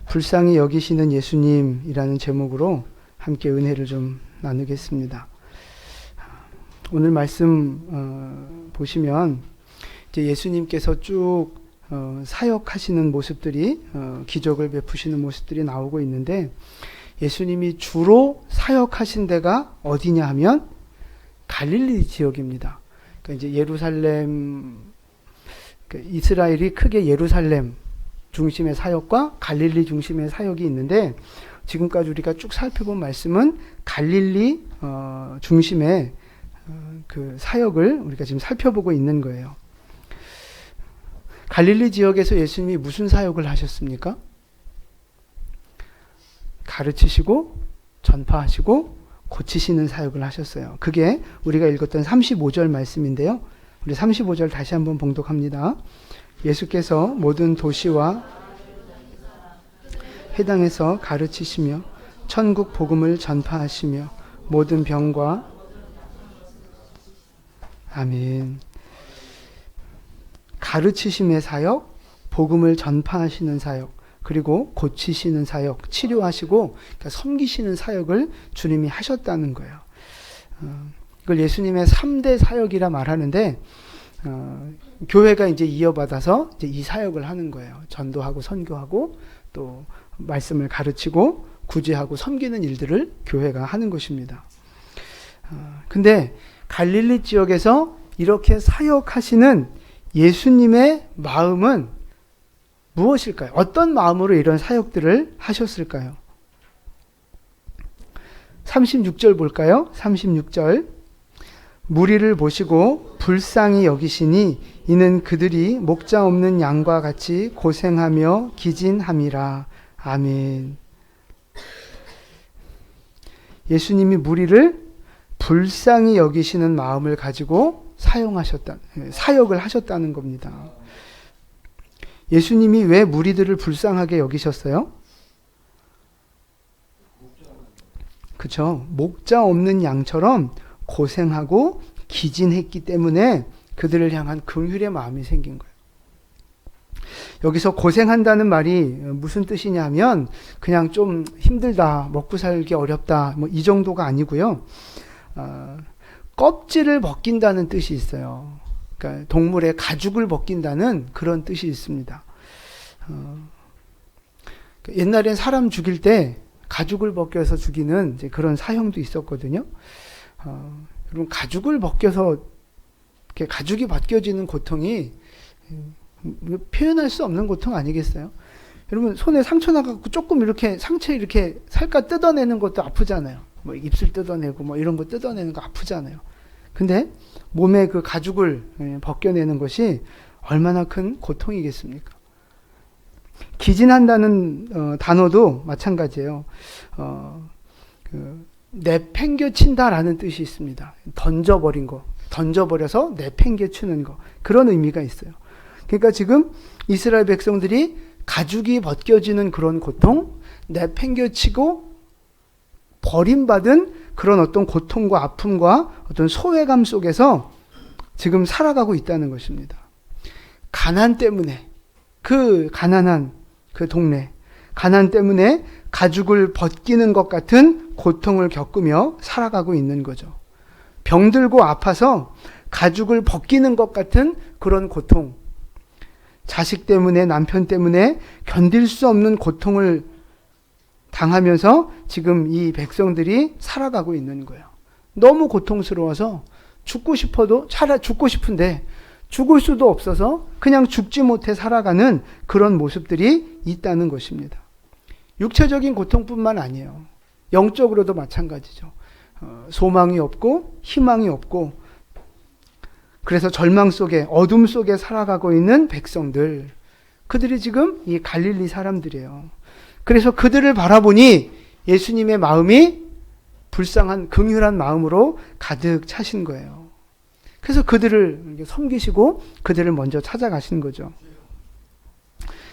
불쌍히 여기시는 예수님이라는 제목으로 함께 은혜를 좀 나누겠습니다. 오늘 말씀 보시면 이제 예수님께서 쭉 사역하시는 모습들이 기적을 베푸시는 모습들이 나오고 있는데, 예수님이 주로 사역하신 데가 어디냐 하면 갈릴리 지역입니다. 그러니까 이제 예루살렘, 이스라엘이 크게 예루살렘 중심의 사역과 갈릴리 중심의 사역이 있는데, 지금까지 우리가 쭉 살펴본 말씀은 갈릴리 중심의 그 사역을 우리가 지금 살펴보고 있는 거예요. 갈릴리 지역에서 예수님이 무슨 사역을 하셨습니까? 가르치시고 전파하시고 고치시는 사역을 하셨어요. 그게 우리가 읽었던 35절 말씀인데요. 우리 35절 다시 한번 봉독합니다. 예수께서 모든 도시와 회당에서 가르치시며 천국 복음을 전파하시며 모든 병과 아멘. 가르치심의 사역, 복음을 전파하시는 사역, 그리고 고치시는 사역, 치료하시고 그러니까 섬기시는 사역을 주님이 하셨다는 거예요. 이걸 예수님의 3대 사역이라 말하는데, 교회가 이제 이어받아서 이제 이 사역을 하는 거예요. 전도하고 선교하고 또 말씀을 가르치고 구제하고 섬기는 일들을 교회가 하는 것입니다. 근데 갈릴리 지역에서 이렇게 사역하시는 예수님의 마음은 무엇일까요? 어떤 마음으로 이런 사역들을 하셨을까요? 36절 볼까요? 36절. 무리를 보시고 불쌍히 여기시니 이는 그들이 목자 없는 양과 같이 고생하며 기진함이라. 아멘. 예수님이 무리를 불쌍히 여기시는 마음을 가지고 사역을 하셨다는 겁니다. 예수님이 왜 무리들을 불쌍하게 여기셨어요? 그렇죠. 목자 없는 양처럼 고생하고 기진했기 때문에 그들을 향한 긍휼의 마음이 생긴 거예요. 여기서 고생한다는 말이 무슨 뜻이냐 하면 그냥 좀 힘들다, 먹고 살기 어렵다, 뭐 이 정도가 아니고요. 껍질을 벗긴다는 뜻이 있어요. 그러니까 동물의 가죽을 벗긴다는 그런 뜻이 있습니다. 옛날엔 사람 죽일 때 가죽을 벗겨서 죽이는 이제 그런 사형도 있었거든요. 여러분, 가죽을 벗겨서 이렇게 가죽이 벗겨지는 고통이 표현할 수 없는 고통 아니겠어요? 여러분, 손에 상처 나갖고 조금 이렇게 상처 이렇게 살갗 뜯어내는 것도 아프잖아요. 뭐 입술 뜯어내고 뭐 이런 거 뜯어내는 거 아프잖아요. 근데 몸에 그 가죽을 벗겨내는 것이 얼마나 큰 고통이겠습니까? 기진한다는 단어도 마찬가지예요. 내팽겨친다라는 뜻이 있습니다. 던져버린 거, 던져버려서 내팽겨치는 거, 그런 의미가 있어요. 그러니까 지금 이스라엘 백성들이 가죽이 벗겨지는 그런 고통, 내팽겨치고 버림받은 그런 어떤 고통과 아픔과 어떤 소외감 속에서 지금 살아가고 있다는 것입니다. 가난 때문에, 그 가난한 그 동네, 가난 때문에 가죽을 벗기는 것 같은 고통을 겪으며 살아가고 있는 거죠. 병들고 아파서 가죽을 벗기는 것 같은 그런 고통, 자식 때문에, 남편 때문에 견딜 수 없는 고통을 당하면서 지금 이 백성들이 살아가고 있는 거예요. 너무 고통스러워서 죽고 싶어도 죽고 싶은데 죽을 수도 없어서 그냥 죽지 못해 살아가는 그런 모습들이 있다는 것입니다. 육체적인 고통뿐만 아니에요. 영적으로도 마찬가지죠. 소망이 없고 희망이 없고 그래서 절망 속에, 어둠 속에 살아가고 있는 백성들, 그들이 지금 이 갈릴리 사람들이에요. 그래서 그들을 바라보니 예수님의 마음이 불쌍한 긍휼한 마음으로 가득 차신 거예요. 그래서 그들을 섬기시고 그들을 먼저 찾아가신 거죠.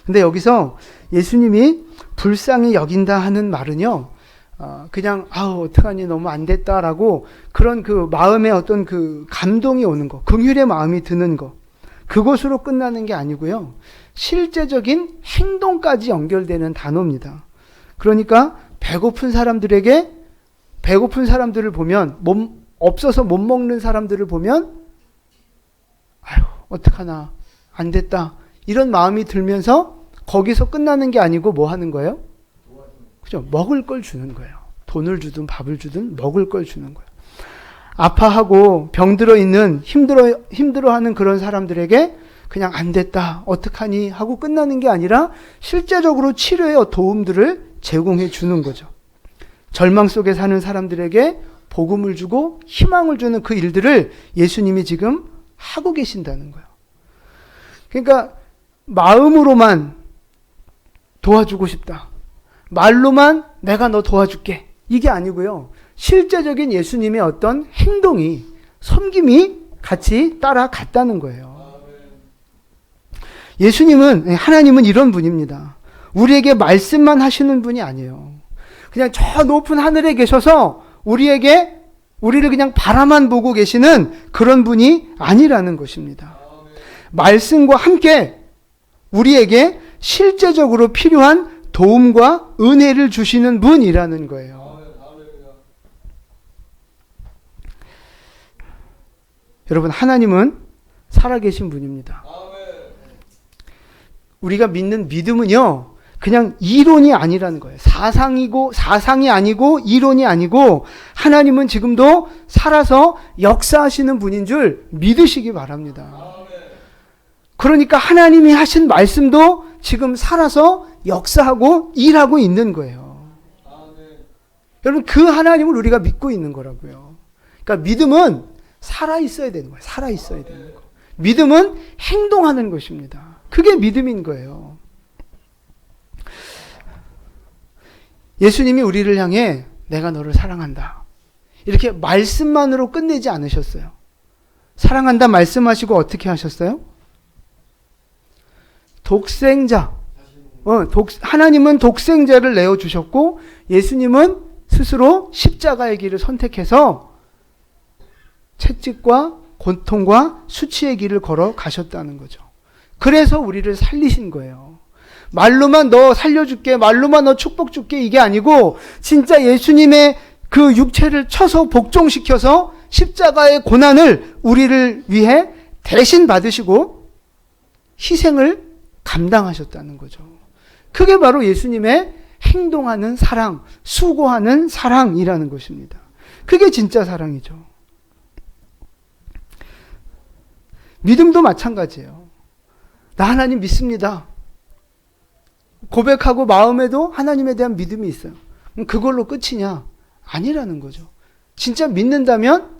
근데 여기서 예수님이 불쌍히 여긴다 하는 말은요, 그냥 어떡하니 너무 안 됐다라고 그런 그 마음에 어떤 그 감동이 오는 거, 긍휼의 마음이 드는 거, 그것으로 끝나는 게 아니고요. 실제적인 행동까지 연결되는 단어입니다. 그러니까 배고픈 사람들을 보면, 없어서 못 먹는 사람들을 보면 아유, 어떡하나, 안 됐다, 이런 마음이 들면서 거기서 끝나는 게 아니고 뭐 하는 거예요? 그죠? 먹을 걸 주는 거예요. 돈을 주든 밥을 주든 먹을 걸 주는 거예요. 아파하고 병들어 있는, 힘들어하는 그런 사람들에게 그냥 안 됐다, 어떡하니 하고 끝나는 게 아니라 실제적으로 치료의 도움들을 제공해 주는 거죠. 절망 속에 사는 사람들에게 복음을 주고 희망을 주는 그 일들을 예수님이 지금 하고 계신다는 거예요. 그러니까 마음으로만 도와주고 싶다, 말로만 내가 너 도와줄게, 이게 아니고요. 실제적인 예수님의 어떤 행동이, 섬김이 같이 따라갔다는 거예요. 하나님은 이런 분입니다. 우리에게 말씀만 하시는 분이 아니에요. 그냥 저 높은 하늘에 계셔서 우리를 그냥 바라만 보고 계시는 그런 분이 아니라는 것입니다. 말씀과 함께 우리에게 실제적으로 필요한 도움과 은혜를 주시는 분이라는 거예요. 여러분, 하나님은 살아계신 분입니다. 우리가 믿는 믿음은요, 그냥 이론이 아니라는 거예요. 사상이 아니고 이론이 아니고 하나님은 지금도 살아서 역사하시는 분인 줄 믿으시기 바랍니다. 그러니까 하나님이 하신 말씀도 지금 살아서 역사하고 일하고 있는 거예요. 여러분, 그 하나님을 우리가 믿고 있는 거라고요. 그러니까 믿음은 살아 있어야 되는 거예요. 살아 있어야 되는 거. 믿음은 행동하는 것입니다. 그게 믿음인 거예요. 예수님이 우리를 향해 내가 너를 사랑한다, 이렇게 말씀만으로 끝내지 않으셨어요. 사랑한다 말씀하시고 어떻게 하셨어요? 하나님은 독생자를 내어주셨고 예수님은 스스로 십자가의 길을 선택해서 채찍과 고통과 수치의 길을 걸어 가셨다는 거죠. 그래서 우리를 살리신 거예요. 말로만 너 살려줄게, 말로만 너 축복 줄게, 이게 아니고 진짜 예수님의 그 육체를 쳐서 복종시켜서 십자가의 고난을 우리를 위해 대신 받으시고 희생을 감당하셨다는 거죠. 그게 바로 예수님의 행동하는 사랑, 수고하는 사랑이라는 것입니다. 그게 진짜 사랑이죠. 믿음도 마찬가지예요. 나 하나님 믿습니다. 고백하고 마음에도 하나님에 대한 믿음이 있어요. 그걸로 끝이냐? 아니라는 거죠. 진짜 믿는다면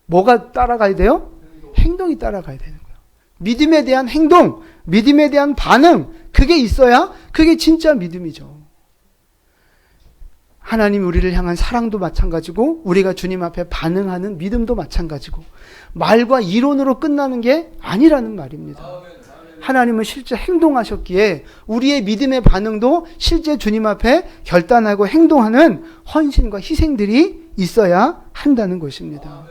뭐가 따라가야 돼요? 행동이 따라가야 되는 거예요. 믿음에 대한 행동, 믿음에 대한 반응, 그게 있어야 그게 진짜 믿음이죠. 하나님 우리를 향한 사랑도 마찬가지고 우리가 주님 앞에 반응하는 믿음도 마찬가지고 말과 이론으로 끝나는 게 아니라는 말입니다. 하나님은 실제 행동하셨기에 우리의 믿음의 반응도 실제 주님 앞에 결단하고 행동하는 헌신과 희생들이 있어야 한다는 것입니다.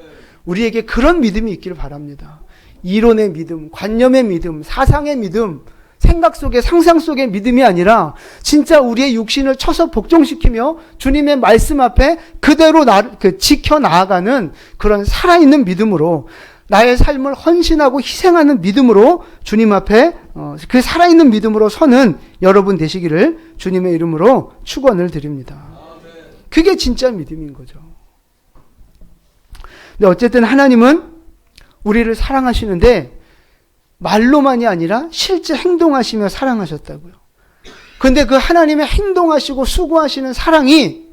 우리에게 그런 믿음이 있기를 바랍니다. 이론의 믿음, 관념의 믿음, 사상의 믿음, 생각 속에 상상 속의 믿음이 아니라 진짜 우리의 육신을 쳐서 복종시키며 주님의 말씀 앞에 그대로 지켜 나아가는 그런 살아있는 믿음으로 나의 삶을 헌신하고 희생하는 믿음으로 주님 앞에 그 살아있는 믿음으로 서는 여러분 되시기를 주님의 이름으로 축원을 드립니다. 그게 진짜 믿음인 거죠. 근데 어쨌든 하나님은 우리를 사랑하시는데 말로만이 아니라 실제 행동하시며 사랑하셨다고요. 그런데 그 하나님의 행동하시고 수고하시는 사랑이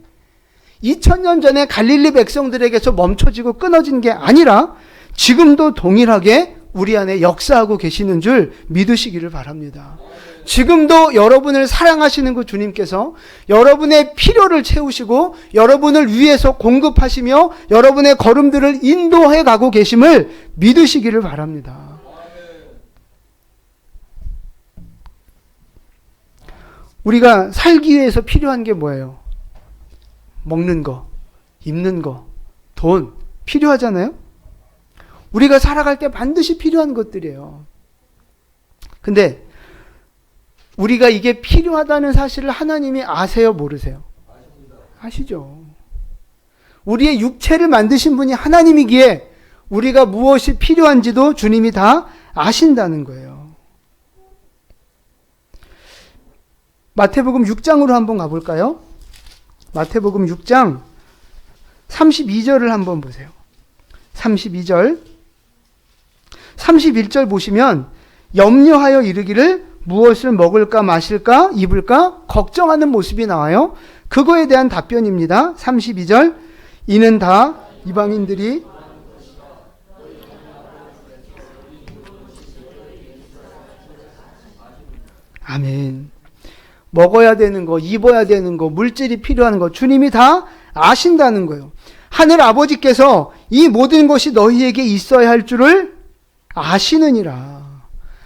2000년 전에 갈릴리 백성들에게서 멈춰지고 끊어진 게 아니라 지금도 동일하게 우리 안에 역사하고 계시는 줄 믿으시기를 바랍니다. 지금도 여러분을 사랑하시는 그 주님께서 여러분의 필요를 채우시고 여러분을 위해서 공급하시며 여러분의 걸음들을 인도해 가고 계심을 믿으시기를 바랍니다. 우리가 살기 위해서 필요한 게 뭐예요? 먹는 거, 입는 거, 돈 필요하잖아요? 우리가 살아갈 때 반드시 필요한 것들이에요. 근데 우리가 이게 필요하다는 사실을 하나님이 아세요, 모르세요? 아시죠. 우리의 육체를 만드신 분이 하나님이기에 우리가 무엇이 필요한지도 주님이 다 아신다는 거예요. 마태복음 6장으로 한번 가볼까요? 마태복음 6장 32절을 한번 보세요. 32절. 31절 보시면 염려하여 이르기를 무엇을 먹을까 마실까 입을까 걱정하는 모습이 나와요. 그거에 대한 답변입니다. 32절. 이는 다 이방인들이 아멘. 먹어야 되는 거, 입어야 되는 거, 물질이 필요한 거 주님이 다 아신다는 거예요. 하늘 아버지께서 이 모든 것이 너희에게 있어야 할 줄을 아시느니라.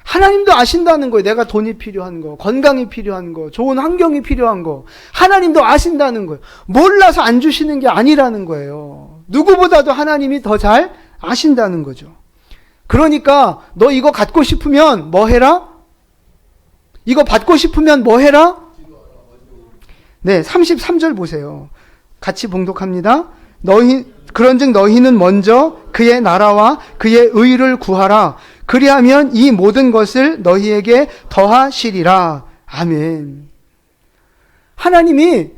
하나님도 아신다는 거예요. 내가 돈이 필요한 거, 건강이 필요한 거, 좋은 환경이 필요한 거. 하나님도 아신다는 거예요. 몰라서 안 주시는 게 아니라는 거예요. 누구보다도 하나님이 더 잘 아신다는 거죠. 그러니까 너 이거 갖고 싶으면 뭐 해라? 이거 받고 싶으면 뭐 해라? 네, 33절 보세요. 같이 봉독합니다. 그런즉 너희는 먼저 그의 나라와 그의 의를 구하라. 그리하면 이 모든 것을 너희에게 더하시리라. 아멘. 하나님이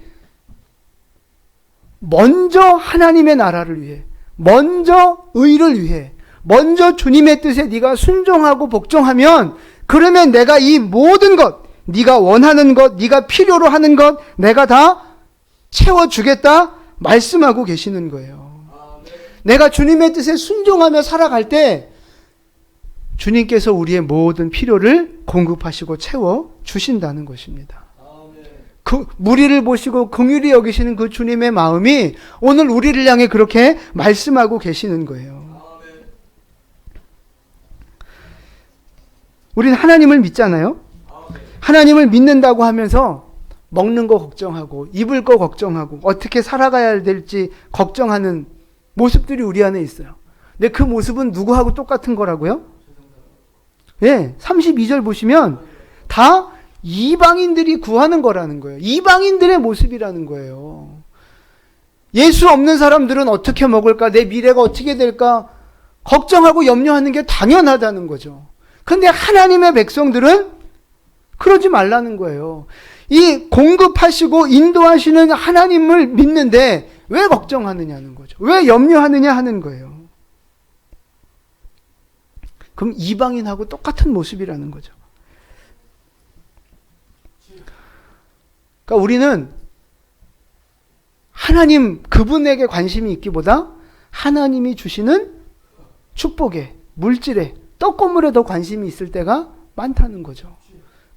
먼저 하나님의 나라를 위해, 먼저 의를 위해, 먼저 주님의 뜻에 네가 순종하고 복종하면 그러면 내가 이 모든 것, 네가 원하는 것, 네가 필요로 하는 것 내가 다 채워주겠다 말씀하고 계시는 거예요. 내가 주님의 뜻에 순종하며 살아갈 때 주님께서 우리의 모든 필요를 공급하시고 채워주신다는 것입니다. 그 무리를 보시고 긍휼히 여기시는 그 주님의 마음이 오늘 우리를 향해 그렇게 말씀하고 계시는 거예요. 우리는 하나님을 믿잖아요. 하나님을 믿는다고 하면서 먹는 거 걱정하고 입을 거 걱정하고 어떻게 살아가야 될지 걱정하는 모습들이 우리 안에 있어요. 근데 그 모습은 누구하고 똑같은 거라고요? 예, 32절 보시면 다 이방인들이 구하는 거라는 거예요. 이방인들의 모습이라는 거예요. 예수 없는 사람들은 어떻게 먹을까? 내 미래가 어떻게 될까? 걱정하고 염려하는 게 당연하다는 거죠. 근데 하나님의 백성들은 그러지 말라는 거예요. 이 공급하시고 인도하시는 하나님을 믿는데 왜 걱정하느냐는 거죠. 왜 염려하느냐 하는 거예요. 그럼 이방인하고 똑같은 모습이라는 거죠. 그러니까 우리는 하나님 그분에게 관심이 있기보다 하나님이 주시는 축복에, 물질에, 떡고물에 더 관심이 있을 때가 많다는 거죠.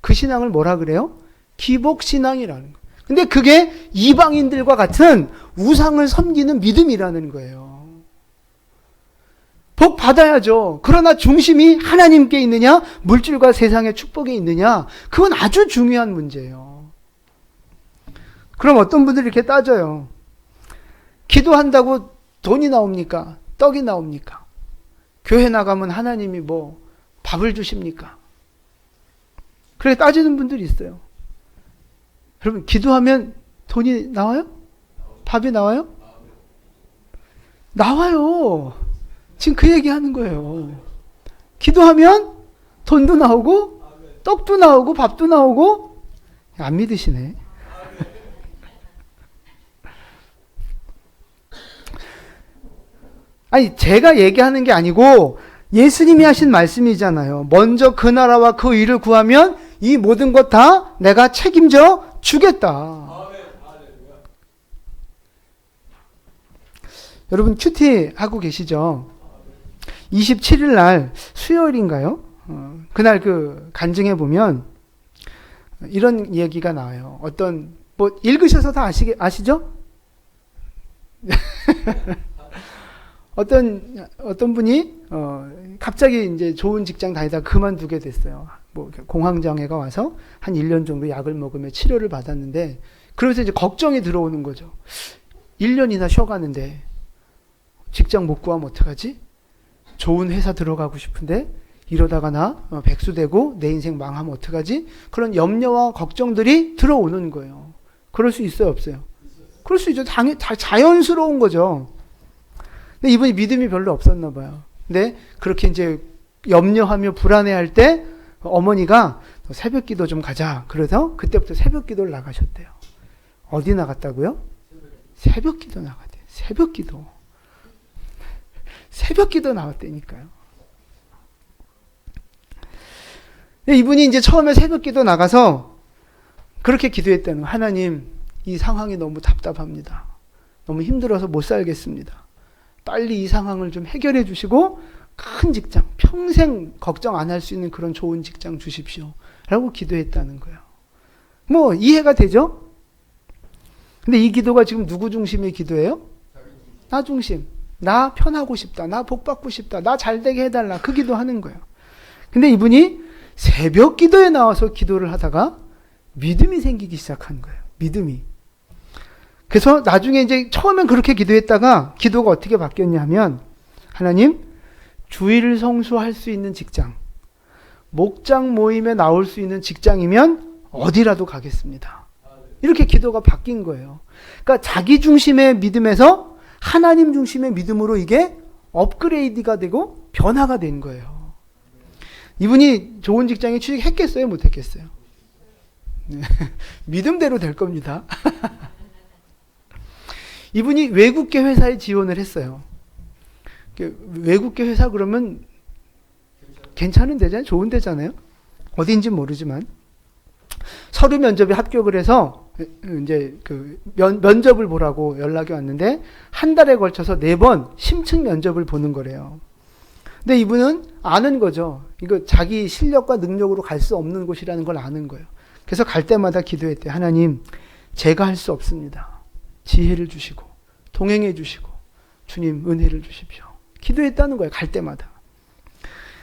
그 신앙을 뭐라 그래요? 기복신앙이라는 거예요. 근데 그게 이방인들과 같은 우상을 섬기는 믿음이라는 거예요. 복 받아야죠. 그러나 중심이 하나님께 있느냐, 물질과 세상의 축복에 있느냐, 그건 아주 중요한 문제예요. 그럼 어떤 분들이 이렇게 따져요. 기도한다고 돈이 나옵니까? 떡이 나옵니까? 교회 나가면 하나님이 뭐 밥을 주십니까? 그렇게 따지는 분들이 있어요. 여러분, 기도하면 돈이 나와요? 밥이 나와요? 나와요. 지금 그 얘기 하는 거예요. 기도하면 돈도 나오고 떡도 나오고 밥도 나오고. 안 믿으시네. 아니, 제가 얘기하는 게 아니고 예수님이 하신 말씀이잖아요. 먼저 그 나라와 그 의를 구하면 이 모든 것 다 내가 책임져 주겠다. 여러분 큐티 하고 계시죠? 27일 날 수요일인가요? 그날 그 간증해 보면 이런 얘기가 나와요. 어떤 뭐 읽으셔서 다 아시죠? 어떤 분이 갑자기 이제 좋은 직장 다니다가 그만두게 됐어요. 뭐 공황장애가 와서 한 1년 정도 약을 먹으며 치료를 받았는데, 그러면서 이제 걱정이 들어오는 거죠. 1년이나 쉬어가는데 직장 못 구하면 어떡하지? 좋은 회사 들어가고 싶은데 이러다가 나 백수되고 내 인생 망하면 어떡하지? 그런 염려와 걱정들이 들어오는 거예요. 그럴 수 있어요, 없어요? 그럴 수 있죠. 자연스러운 거죠. 근데 이분이 믿음이 별로 없었나 봐요. 근데 그렇게 이제 염려하며 불안해할 때 어머니가 새벽 기도 좀 가자. 그래서 그때부터 새벽 기도를 나가셨대요. 어디 나갔다고요? 새벽 기도 나갔대요. 새벽 기도. 새벽 기도 나왔다니까요. 근데 이분이 이제 처음에 새벽 기도 나가서 그렇게 기도했다는 거예요. 하나님, 이 상황이 너무 답답합니다. 너무 힘들어서 못 살겠습니다. 빨리 이 상황을 좀 해결해 주시고 큰 직장, 평생 걱정 안 할 수 있는 그런 좋은 직장 주십시오. 라고 기도했다는 거예요. 뭐 이해가 되죠? 근데 이 기도가 지금 누구 중심의 기도예요? 나 중심. 나 편하고 싶다. 나 복 받고 싶다. 나 잘되게 해달라. 그 기도하는 거예요. 근데 이분이 새벽 기도에 나와서 기도를 하다가 믿음이 생기기 시작한 거예요. 믿음이. 그래서 나중에 이제 처음엔 그렇게 기도했다가 기도가 어떻게 바뀌었냐면 하나님, 주일 성수할 수 있는 직장, 목장 모임에 나올 수 있는 직장이면 어디라도 가겠습니다. 이렇게 기도가 바뀐 거예요. 그러니까 자기 중심의 믿음에서 하나님 중심의 믿음으로 이게 업그레이드가 되고 변화가 된 거예요. 이분이 좋은 직장에 취직했겠어요? 못했겠어요? 네. 믿음대로 될 겁니다. 이분이 외국계 회사에 지원을 했어요. 외국계 회사 그러면 괜찮은 데잖아요. 좋은 데잖아요. 어딘지 모르지만 서류 면접에 합격을 해서 이제 그 면접을 보라고 연락이 왔는데 한 달에 걸쳐서 4번 심층 면접을 보는 거래요. 근데 이분은 아는 거죠. 이거 자기 실력과 능력으로 갈 수 없는 곳이라는 걸 아는 거예요. 그래서 갈 때마다 기도했대요. 하나님, 제가 할 수 없습니다. 지혜를 주시고 동행해 주시고 주님 은혜를 주십시오. 기도했다는 거예요. 갈 때마다.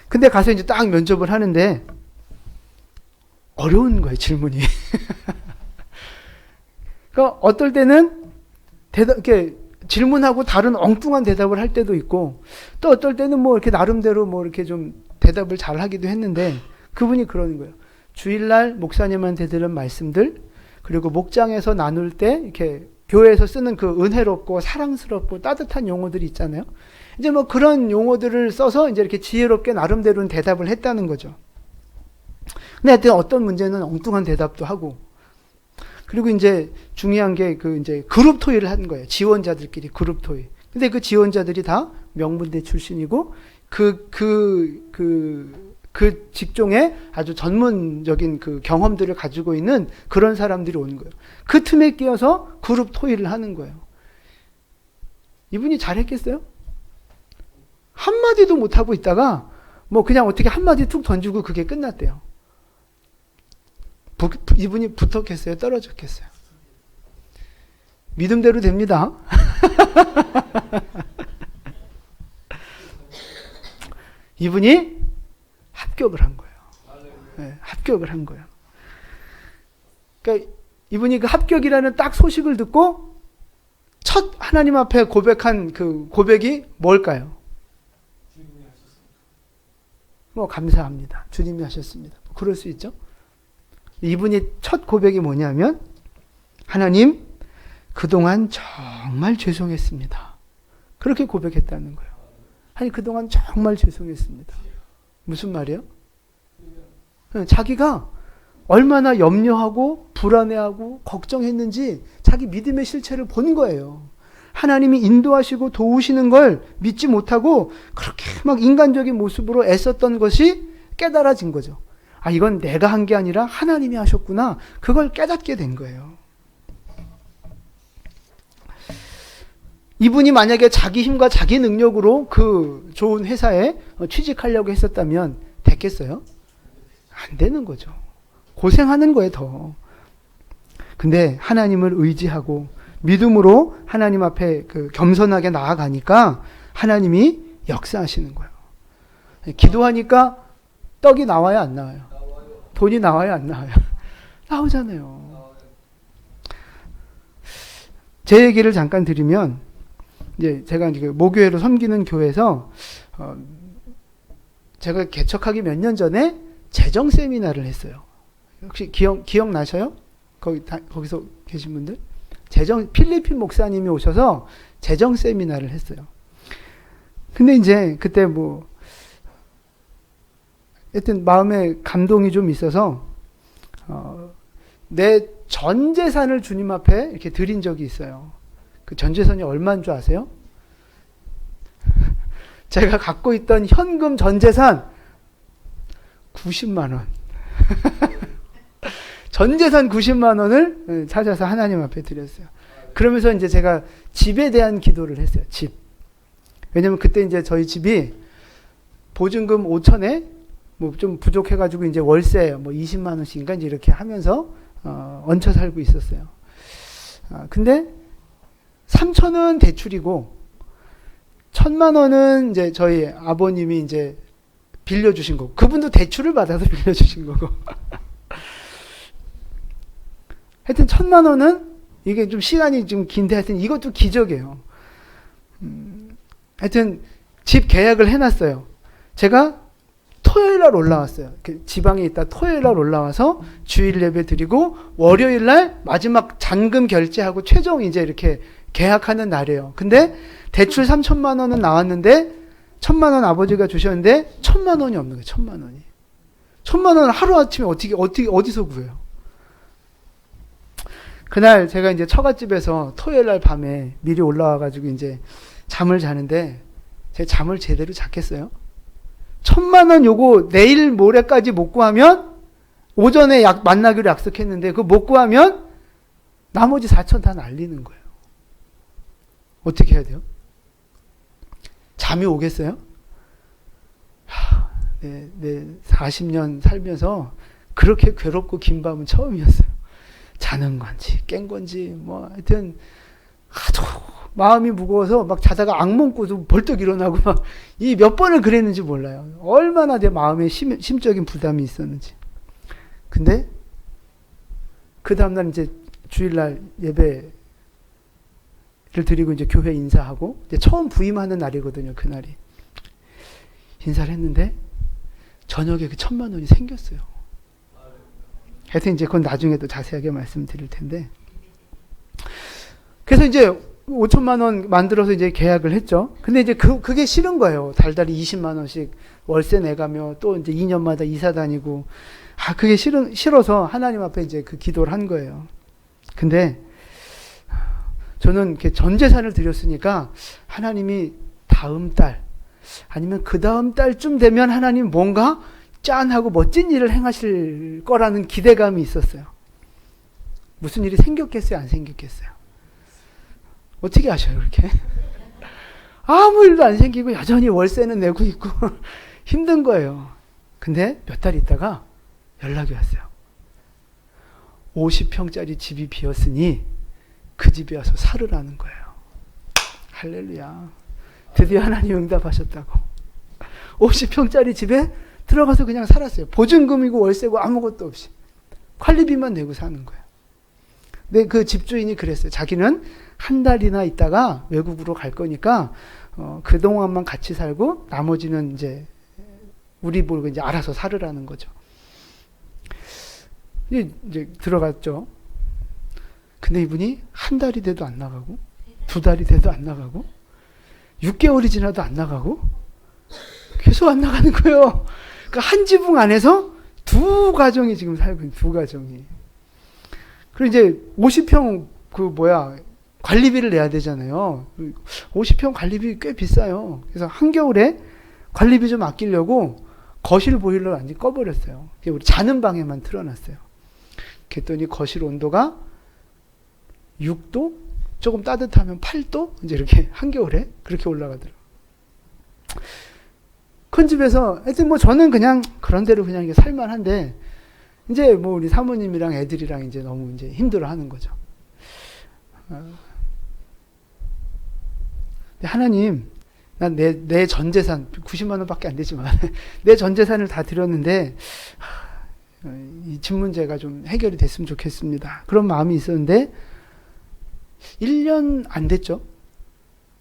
근데 가서 이제 딱 면접을 하는데 어려운 거예요. 질문이. 그러니까 어떨 때는 이렇게 질문하고 다른 엉뚱한 대답을 할 때도 있고 또 어떨 때는 뭐 이렇게 나름대로 뭐 이렇게 좀 대답을 잘 하기도 했는데 그분이 그러는 거예요. 주일날 목사님한테 들은 말씀들 그리고 목장에서 나눌 때 이렇게 교회에서 쓰는 그 은혜롭고 사랑스럽고 따뜻한 용어들이 있잖아요. 이제 뭐 그런 용어들을 써서 이제 이렇게 지혜롭게 나름대로는 대답을 했다는 거죠. 근데 하여튼 어떤 문제는 엉뚱한 대답도 하고 그리고 이제 중요한 게 그 이제 그룹 토의를 한 거예요. 지원자들끼리 그룹 토의. 근데 그 지원자들이 다 명문대 출신이고 그 직종에 아주 전문적인 그 경험들을 가지고 있는 그런 사람들이 오는 거예요. 그 틈에 끼어서 그룹 토의를 하는 거예요. 이분이 잘했겠어요? 한마디도 못하고 있다가 뭐 그냥 어떻게 한마디 툭 던지고 그게 끝났대요. 이분이 붙었겠어요? 떨어졌겠어요? 믿음대로 됩니다. 이분이 합격을 한 거예요. 네, 합격을 한 거예요. 그러니까 이분이 그 합격이라는 딱 소식을 듣고 첫 하나님 앞에 고백한 그 고백이 뭘까요? 뭐 감사합니다. 주님이 하셨습니다. 그럴 수 있죠. 이분이 첫 고백이 뭐냐면 하나님 그동안 정말 죄송했습니다. 그렇게 고백했다는 거예요. 아니 그동안 정말 죄송했습니다. 무슨 말이에요? 자기가 얼마나 염려하고 불안해하고 걱정했는지 자기 믿음의 실체를 본 거예요. 하나님이 인도하시고 도우시는 걸 믿지 못하고 그렇게 막 인간적인 모습으로 애썼던 것이 깨달아진 거죠. 아, 이건 내가 한 게 아니라 하나님이 하셨구나. 그걸 깨닫게 된 거예요. 이분이 만약에 자기 힘과 자기 능력으로 그 좋은 회사에 취직하려고 했었다면 됐겠어요? 안 되는 거죠. 고생하는 거예요, 더. 근데 하나님을 의지하고 믿음으로 하나님 앞에 그 겸손하게 나아가니까 하나님이 역사하시는 거예요. 기도하니까 떡이 나와요, 안 나와요? 돈이 나와요, 안 나와요? 나오잖아요. 제 얘기를 잠깐 드리면, 이제 제가 이제 모교회로 섬기는 교회에서 제가 개척하기 몇 년 전에 재정 세미나를 했어요. 혹시 기억나셔요? 거기서 계신 분들? 필리핀 목사님이 오셔서 재정 세미나를 했어요. 근데 이제 그때 하여튼 마음에 감동이 좀 있어서, 내 전 재산을 주님 앞에 이렇게 드린 적이 있어요. 그 전 재산이 얼마인 줄 아세요? 제가 갖고 있던 현금 전 재산 90만 원. 전 재산 90만 원을 찾아서 하나님 앞에 드렸어요. 그러면서 이제 제가 집에 대한 기도를 했어요. 집. 왜냐면 그때 이제 저희 집이 보증금 5천에 좀 부족해가지고 이제 월세 20만 원씩인가 이제 이렇게 하면서 얹혀 살고 있었어요. 근데 3천은 대출이고 1,000만 원은 이제 저희 아버님이 이제 빌려주신 거고, 그분도 대출을 받아서 빌려주신 거고. 하여튼 1,000만 원은 이게 좀 시간이 좀 긴데 하여튼 이것도 기적이에요. 하여튼 집 계약을 해놨어요. 제가 토요일 날 올라왔어요. 지방에 있다 토요일 날 올라와서 주일 예배 드리고 월요일 날 마지막 잔금 결제하고 최종 이제 이렇게 계약하는 날이에요. 근데 대출 3천만 원은 나왔는데 1,000만 원 아버지가 주셨는데 1,000만 원이 없는 거예요. 1,000만 원이. 1,000만 원을 하루아침에 어디서 구해요? 그날 제가 이제 처갓집에서 토요일 날 밤에 미리 올라와가지고 이제 잠을 자는데, 제 잠을 제대로 잤겠어요? 1,000만 원 요거 내일 모레까지 못 구하면, 오전에 만나기로 약속했는데 그거 못 구하면 나머지 4천 다 날리는 거예요. 어떻게 해야 돼요? 잠이 오겠어요? 네, 40년 살면서 그렇게 괴롭고 긴 밤은 처음이었어요. 자는 건지 깬 건지 하여튼 하도 마음이 무거워서 막 자다가 악몽 꾸도 벌떡 일어나고 막 이 몇 번을 그랬는지 몰라요. 얼마나 내 마음에 심적인 부담이 있었는지. 근데 그 다음날 이제 주일날 예배를 드리고 이제 교회 인사하고 이제 처음 부임하는 날이거든요. 그날이. 인사를 했는데 저녁에 그 1,000만 원이 생겼어요. 하여튼 이제 그건 나중에 또 자세하게 말씀드릴 텐데. 그래서 이제 5천만 원 만들어서 이제 계약을 했죠. 근데 이제 그게 싫은 거예요. 달달이 20만 원씩 월세 내가며 또 이제 2년마다 이사 다니고. 그게 싫어서 하나님 앞에 이제 그 기도를 한 거예요. 근데 저는 이렇게 전 재산을 드렸으니까 하나님이 다음 달 아니면 그 다음 달쯤 되면 하나님 뭔가 짠하고 멋진 일을 행하실 거라는 기대감이 있었어요. 무슨 일이 생겼겠어요? 안 생겼겠어요? 어떻게 아셔요, 그렇게? 아무 일도 안 생기고 여전히 월세는 내고 있고 힘든 거예요. 근데 몇 달 있다가 연락이 왔어요. 50평짜리 집이 비었으니 그 집에 와서 살으라는 거예요. 할렐루야. 드디어 하나님 응답하셨다고. 50평짜리 집에 들어가서 그냥 살았어요. 보증금이고 월세고 아무것도 없이. 관리비만 내고 사는 거예요. 근데 그 집주인이 그랬어요. 자기는 한 달이나 있다가 외국으로 갈 거니까 그동안만 같이 살고 나머지는 이제 우리 보고 이제 알아서 살으라는 거죠. 이제 들어갔죠. 근데 이분이 한 달이 돼도 안 나가고 2달이 돼도 안 나가고 6개월이 지나도 안 나가고 계속 안 나가는 거예요. 그러니까 한 지붕 안에서 두 가정이 지금 살고 있는 두 가정이. 그리고 이제 50평 관리비를 내야 되잖아요. 50평 관리비 꽤 비싸요. 그래서 한겨울에 관리비 좀 아끼려고 거실 보일러를 완전히 꺼버렸어요. 우리 자는 방에만 틀어놨어요. 그랬더니 거실 온도가 6도? 조금 따뜻하면 8도? 이제 이렇게 한겨울에 그렇게 올라가더라고요. 큰 집에서 하여튼 저는 그냥 그런 대로 그냥 이게 살만한데 이제 우리 사모님이랑 애들이랑 이제 너무 이제 힘들어 하는 거죠. 하나님, 난 내 전 재산 90만 원밖에 안 되지만 내 전 재산을 다 드렸는데 이 집 문제가 좀 해결이 됐으면 좋겠습니다. 그런 마음이 있었는데 1년 안 됐죠.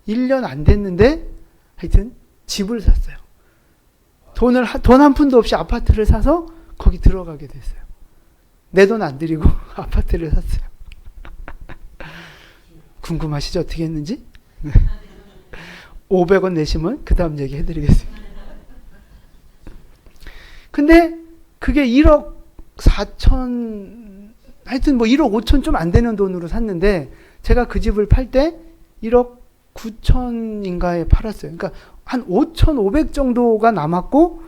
1년 안 됐는데 하여튼 집을 샀어요. 돈 한 푼도 없이 아파트를 사서 거기 들어가게 됐어요. 내 돈 안 들이고 아파트를 샀어요. 궁금하시죠? 어떻게 했는지? 500원 내시면 그 다음 얘기 해드리겠습니다. 근데 그게 1억 4천, 하여튼 뭐 1억 5천 좀 안 되는 돈으로 샀는데 제가 그 집을 팔 때 1억 9천인가에 팔았어요. 그러니까 한 5,500 정도가 남았고,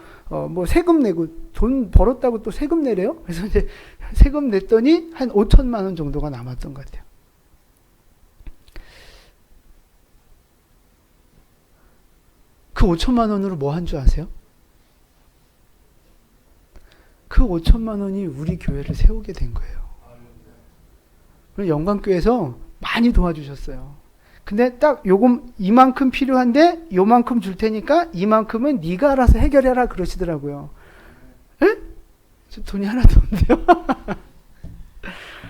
뭐 세금 내고 돈 벌었다고 또 세금 내래요? 그래서 이제 세금 냈더니 한 5천만 원 정도가 남았던 것 같아요. 그 5천만 원으로 뭐 한 줄 아세요? 그 5천만 원이 우리 교회를 세우게 된 거예요. 영광교회에서 많이 도와주셨어요. 근데 딱 요금 이만큼 필요한데 요만큼 줄 테니까 이만큼은 네가 알아서 해결해라 그러시더라고요. 에? 저 돈이 하나도 없는데요.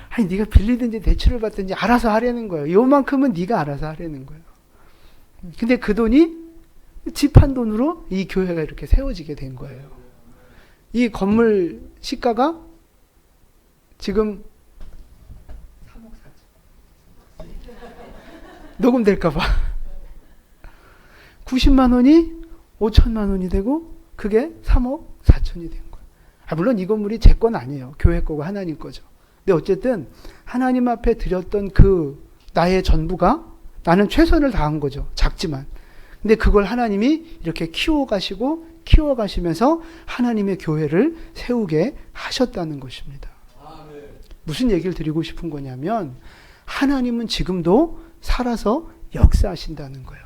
아니 네가 빌리든지 대출을 받든지 알아서 하라는 거예요. 요만큼은 네가 알아서 하라는 거예요. 근데 그 돈이 집 한 돈으로 이 교회가 이렇게 세워지게 된 거예요. 이 건물 시가가 지금 3억 4천. 녹음될까봐. 90만 원이 5천만 원이 되고 그게 3억 4천이 된 거예요. 물론 이 건물이 제 건 아니에요. 교회 거고 하나님 거죠. 근데 어쨌든 하나님 앞에 드렸던 그 나의 전부가 나는 최선을 다한 거죠. 작지만. 근데 그걸 하나님이 이렇게 키워가시면서 하나님의 교회를 세우게 하셨다는 것입니다. 무슨 얘기를 드리고 싶은 거냐면 하나님은 지금도 살아서 역사하신다는 거예요.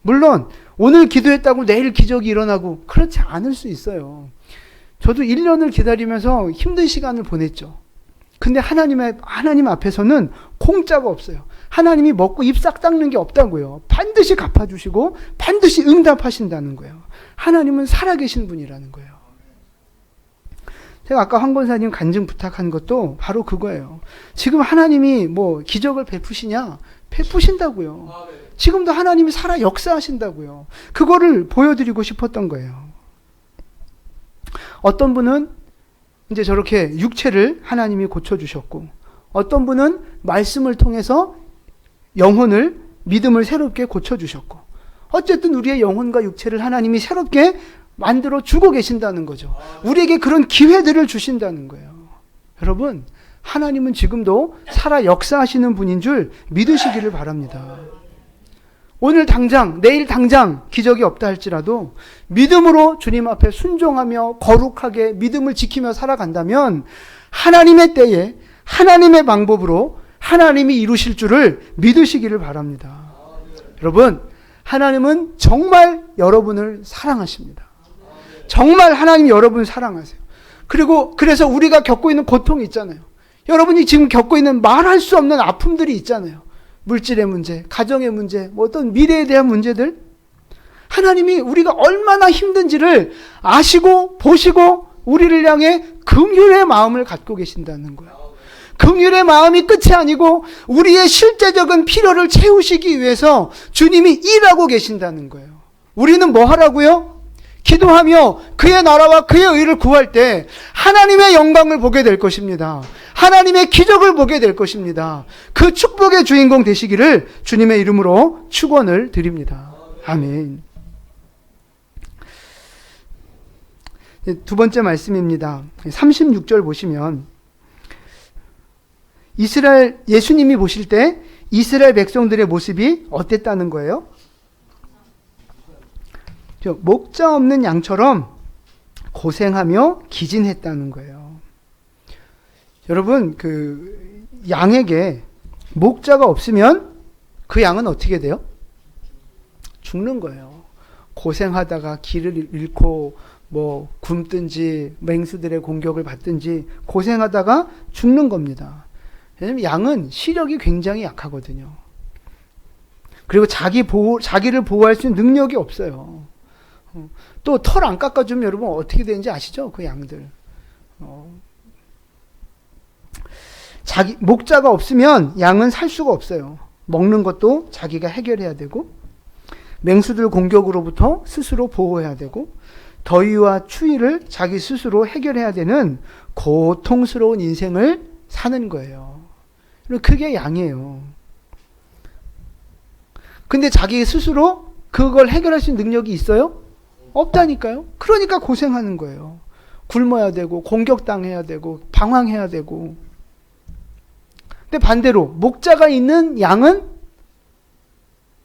물론 오늘 기도했다고 내일 기적이 일어나고 그렇지 않을 수 있어요. 저도 1년을 기다리면서 힘든 시간을 보냈죠. 근데 하나님 앞에서는 공짜가 없어요. 하나님이 먹고 입 싹 닦는 게 없다고요. 반드시 갚아주시고 반드시 응답하신다는 거예요. 하나님은 살아계신 분이라는 거예요. 제가 아까 황 권사님 간증 부탁한 것도 바로 그거예요. 지금 하나님이 뭐 기적을 베푸시냐? 베푸신다고요. 지금도 하나님이 살아 역사하신다고요. 그거를 보여드리고 싶었던 거예요. 어떤 분은 이제 저렇게 육체를 하나님이 고쳐주셨고, 어떤 분은 말씀을 통해서 영혼을, 믿음을 새롭게 고쳐주셨고, 어쨌든 우리의 영혼과 육체를 하나님이 새롭게 만들어 주고 계신다는 거죠. 우리에게 그런 기회들을 주신다는 거예요. 여러분, 하나님은 지금도 살아 역사하시는 분인 줄 믿으시기를 바랍니다. 오늘 당장, 내일 당장 기적이 없다 할지라도 믿음으로 주님 앞에 순종하며 거룩하게 믿음을 지키며 살아간다면 하나님의 때에 하나님의 방법으로 하나님이 이루실 줄을 믿으시기를 바랍니다. 여러분, 하나님은 정말 여러분을 사랑하십니다. 정말 하나님 여러분을 사랑하세요. 그래서 우리가 겪고 있는 고통이 있잖아요. 여러분이 지금 겪고 있는 말할 수 없는 아픔들이 있잖아요. 물질의 문제, 가정의 문제, 뭐 어떤 미래에 대한 문제들. 하나님이 우리가 얼마나 힘든지를 아시고 보시고 우리를 향해 긍휼의 마음을 갖고 계신다는 거예요. 긍휼의 마음이 끝이 아니고 우리의 실제적인 필요를 채우시기 위해서 주님이 일하고 계신다는 거예요. 우리는 뭐 하라고요? 기도하며 그의 나라와 그의 의를 구할 때 하나님의 영광을 보게 될 것입니다. 하나님의 기적을 보게 될 것입니다. 그 축복의 주인공 되시기를 주님의 이름으로 축원을 드립니다. 아멘. 두 번째 말씀입니다. 36절 보시면 예수님이 보실 때 이스라엘 백성들의 모습이 어땠다는 거예요? 목자 없는 양처럼 고생하며 기진했다는 거예요. 여러분, 그 양에게 목자가 없으면 그 양은 어떻게 돼요? 죽는 거예요. 고생하다가 길을 잃고 뭐 굶든지 맹수들의 공격을 받든지 고생하다가 죽는 겁니다. 왜냐하면 양은 시력이 굉장히 약하거든요. 그리고 자기를 보호할 수 있는 능력이 없어요. 또 털 안 깎아주면 여러분 어떻게 되는지 아시죠? 그 양들. 목자가 없으면 양은 살 수가 없어요. 먹는 것도 자기가 해결해야 되고, 맹수들 공격으로부터 스스로 보호해야 되고, 더위와 추위를 자기 스스로 해결해야 되는 고통스러운 인생을 사는 거예요. 그게 양이에요. 근데 자기 스스로 그걸 해결할 수 있는 능력이 있어요? 없다니까요. 그러니까 고생하는 거예요. 굶어야 되고 공격당해야 되고 방황해야 되고. 근데 반대로 목자가 있는 양은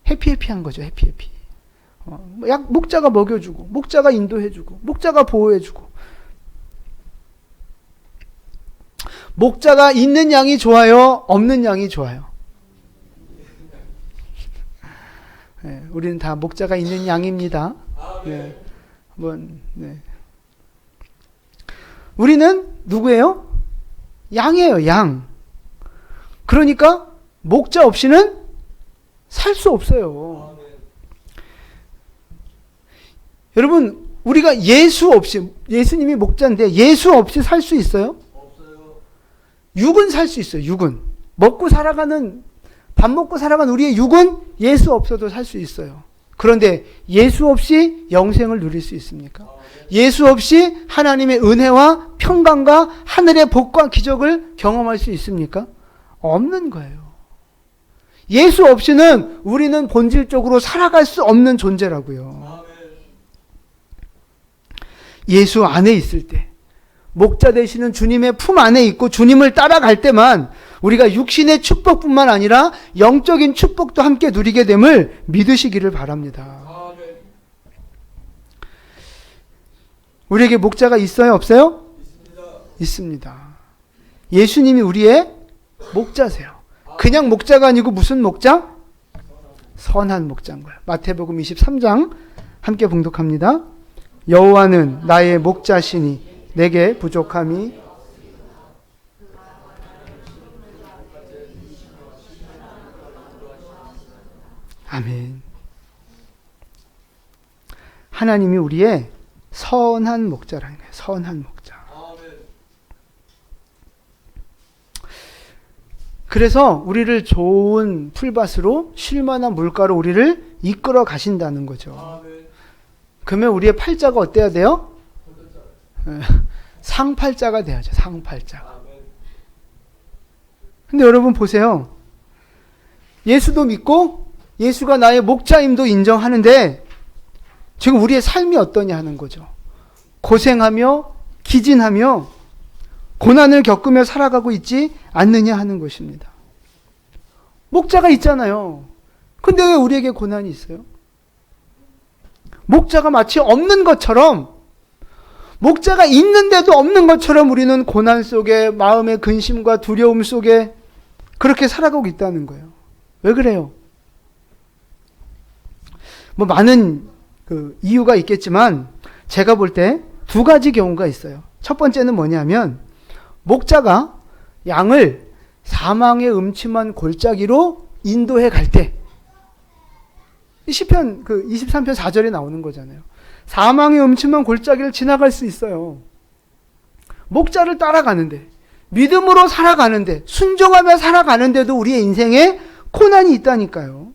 해피해피한 거죠. 해피해피. 목자가 먹여주고 목자가 인도해주고 목자가 보호해주고. 목자가 있는 양이 좋아요? 없는 양이 좋아요? 네, 우리는 다 목자가 있는 양입니다. 네. 네. 우리는 누구예요? 양이에요, 양. 그러니까 목자 없이는 살 수 없어요. 여러분, 우리가 예수 없이, 예수님이 목자인데 예수 없이 살 수 있어요? 없어요. 육은 살 수 있어요, 육은. 먹고 살아가는, 밥 먹고 살아가는 우리의 육은 예수 없어도 살 수 있어요. 그런데 예수 없이 영생을 누릴 수 있습니까? 예수 없이 하나님의 은혜와 평강과 하늘의 복과 기적을 경험할 수 있습니까? 없는 거예요. 예수 없이는 우리는 본질적으로 살아갈 수 없는 존재라고요. 예수 안에 있을 때, 목자 되시는 주님의 품 안에 있고 주님을 따라갈 때만 우리가 육신의 축복뿐만 아니라 영적인 축복도 함께 누리게 됨을 믿으시기를 바랍니다. 우리에게 목자가 있어요? 없어요? 있습니다. 예수님이 우리의 목자세요. 그냥 목자가 아니고 무슨 목자? 선한 목자인 거예요. 마태복음 23장 함께 봉독합니다. 여호와는 나의 목자시니 내게 부족함이 아멘. 하나님이 우리의 선한 목자라는 거예요. 선한 목자. 그래서 우리를 좋은 풀밭으로 쉴만한 물가로 우리를 이끌어 가신다는 거죠. 그러면 우리의 팔자가 어때야 돼요? 상팔자가 돼야죠. 상팔자. 근데 여러분 보세요. 예수도 믿고 예수가 나의 목자임도 인정하는데 지금 우리의 삶이 어떠냐 하는 거죠. 고생하며 기진하며 고난을 겪으며 살아가고 있지 않느냐 하는 것입니다. 목자가 있잖아요. 근데 왜 우리에게 고난이 있어요? 목자가 마치 없는 것처럼, 목자가 있는데도 없는 것처럼 우리는 고난 속에 마음의 근심과 두려움 속에 그렇게 살아가고 있다는 거예요. 왜 그래요? 뭐 많은 이유가 있겠지만 제가 볼 때 두 가지 경우가 있어요. 첫 번째는 뭐냐면 목자가 양을 사망의 음침한 골짜기로 인도해 갈 때, 시편 23편 4절에 나오는 거잖아요. 사망의 음침한 골짜기를 지나갈 수 있어요. 목자를 따라가는데, 믿음으로 살아가는데, 순종하며 살아가는데도 우리의 인생에 고난이 있다니까요.